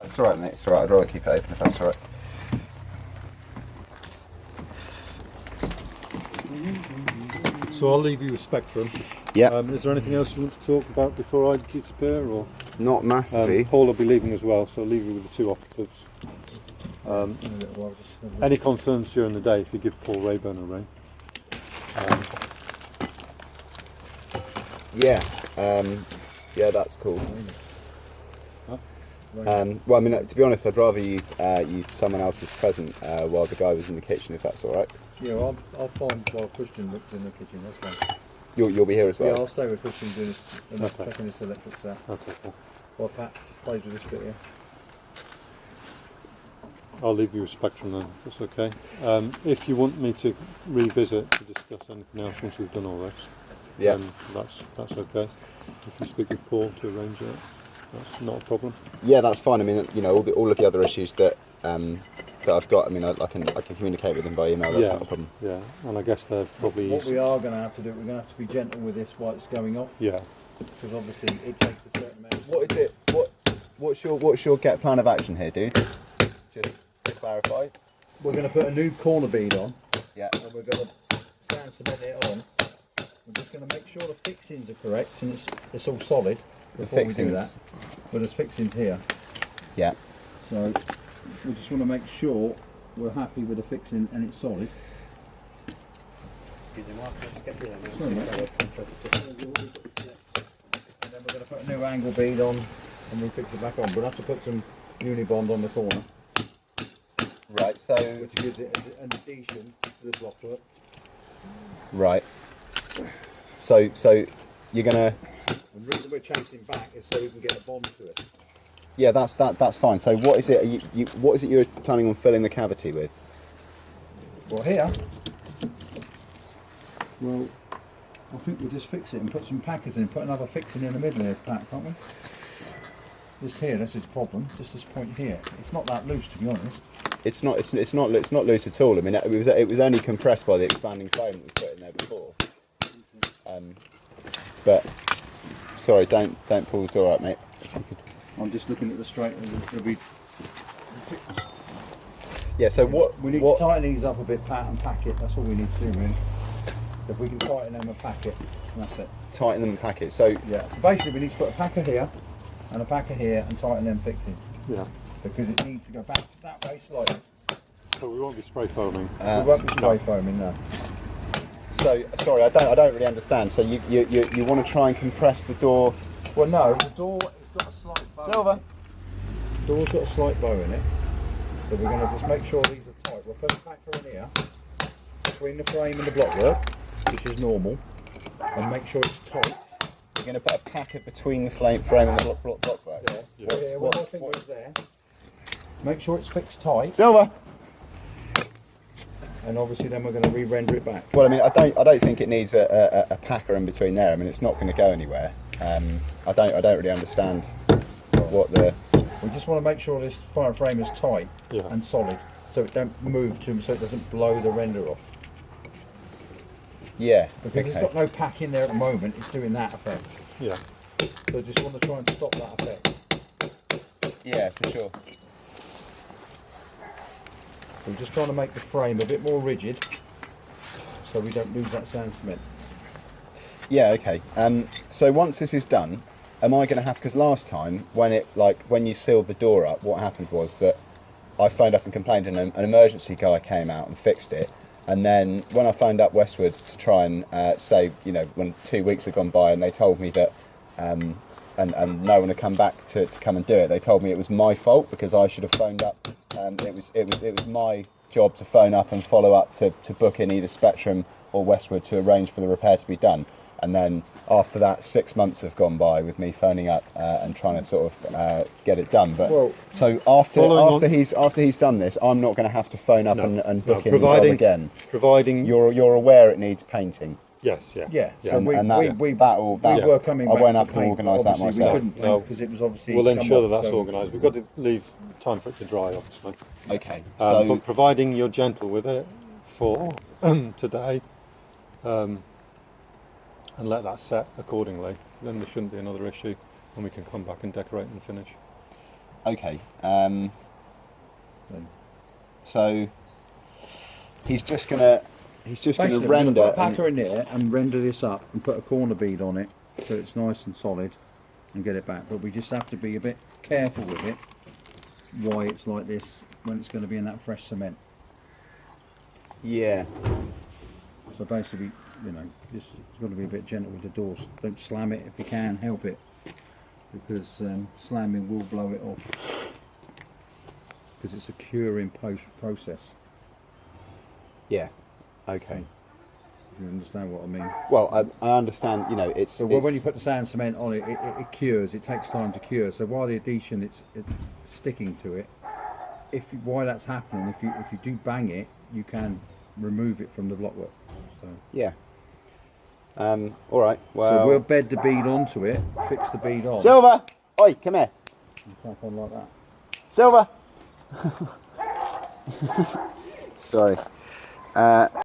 It's alright, mate. It's alright. I'd rather keep it open if that's alright. So I'll leave you with Spectrum. Yeah. Is there anything else you want to talk about before I disappear? Or Not massively. Paul will be leaving as well, so I'll leave you with the two operatives. Any concerns during the day, if you give Paul Rayburn a ring. Yeah. Yeah, that's cool. Well, I mean, to be honest, I'd rather you someone else is present while the guy was in the kitchen, if that's all right. Yeah, well, I'll find while Christian looks in the kitchen. That's fine. You'll be here as well. Yeah, I'll stay with Christian doing this and checking this electrics out. Okay, cool. While Pat plays with this bit here. I'll leave you with Spectrum then, if that's okay. If you want me to revisit to discuss anything else once we've done all this, Yeah. then that's okay. If you speak with Paul to arrange it, that's not a problem. Yeah, that's fine. I mean, you know, all of the other issues that I've got. I mean, I can communicate with him by email. That's not a problem. Yeah, and I guess they're probably. What we are going to have to do, we're going to have to be gentle with this while it's going off. Yeah. Because obviously it takes a certain amount. What is it? What's your get plan of action here, dude? Just to clarify. We're going to put a new corner bead on. Yeah. And we're going to sand cement it on. We're just going to make sure the fixings are correct and it's all solid before we do that. But there's fixings here. Yeah. So we just want to make sure we're happy with the fixing and it's solid. Excuse me, Mark, I'll just get through that. Sorry, mate. And then we're going to put a new angle bead on and we'll fix it back on. We'll have to put some Unibond on the corner, Right. So. which gives it an adhesion to the blockwork. Right. So you're gonna. And the reason we're chasing back is so we can get a bond to it. Yeah, that's fine. So what is it? What is it you're planning on filling the cavity with? Well, here, well, I think we'll just fix it and put some packers in, put another fixing in the middle here, Pat, can't we? This here, this is the problem. Just this point here. It's not that loose, to be honest. It's not loose at all. I mean, it was only compressed by the expanding foam that was put in there before. But sorry, don't pull the door out, mate. If you could. I'm just looking at the straight. It'll be. Yeah. So what We need to tighten these up a bit, Pat, and pack it. That's all we need to do, really. So if we can tighten them and pack it, that's it. tighten them and pack it. So Yeah. So basically, we need to put a packer here and a packer here and tighten them fixings Yeah. because it needs to go back that way slightly. So we won't be spray foaming. We won't be spray foaming now. so sorry, I don't really understand. So you want to try and compress the door. Well, no, the door it's got a slight bow. Silver. The door's got a slight bow in it, so we're going to just make sure these are tight. We'll put a packer in here between the frame and the blockwork, which is normal, and make sure it's tight. You're going to put a packer between the frame and the blockwork. Yeah. Yes. Yeah, one more finger is there. Make sure it's fixed tight, Silver. and obviously then we're going to re-render it back. Well, I mean, I don't think it needs a packer in between there. I mean, it's not going to go anywhere. I don't really understand what the. We just want to make sure this fire frame is tight Yeah. and solid, so it don't move too, so it doesn't blow the render off. Yeah. Because it's Okay. got no pack in there at the moment, it's doing that effect. Yeah. So just want to try and stop that effect. Yeah, for sure. We're just trying to make the frame a bit more rigid, so we don't lose that sand cement. Yeah. Okay. So once this is done, am I going to have? Because last time when you sealed the door up, what happened was that I phoned up and complained, and an emergency guy came out and fixed it. And then when I phoned up Westwood to try and say, you know, when 2 weeks had gone by, and they told me that, and no one had come back to come and do it. They told me it was my fault because I should have phoned up. It was my job to phone up and follow up to book in either Spectrum or Westwood to arrange for the repair to be done. And then after that, 6 months have gone by with me phoning up and trying to sort of get it done. But Well, so after he's done this, I'm not going to have to phone up and book in the job again. Providing You're aware it needs painting. Yes. Yeah. Yeah, so And we that were coming I back won't to have to paint, organise but that obviously myself. We couldn't No. paint because it was obviously. We'll come ensure that off, that's so- organised. We've got to leave time for it to dry, obviously. Okay. So But providing you're gentle with it for today, and let that set accordingly, then there shouldn't be another issue, and we can come back and decorate and finish. Okay. So So he's just gonna basically, we're render. gonna put a packer in there and render this up and put a corner bead on it so it's nice and solid and get it back. But we just have to be a bit careful with it. Why it's like this when it's going to be in that fresh cement. Yeah. So basically, you know, just it's got to be a bit gentle with the doors. Don't slam it if you can help it, because slamming will blow it off. Because it's a curing process. Yeah. Okay. If you understand what I mean. Well, I understand. You know, it's. So it's when you put the sand cement on it, it cures. It takes time to cure. So while the adhesion it's sticking to it, while that's happening, if you do bang it, you can remove it from the blockwork. So yeah. All right. Well. so we'll bed the bead onto it, fix the bead on, Silver. Oi, come here. and crack on like that. Silver. Sorry.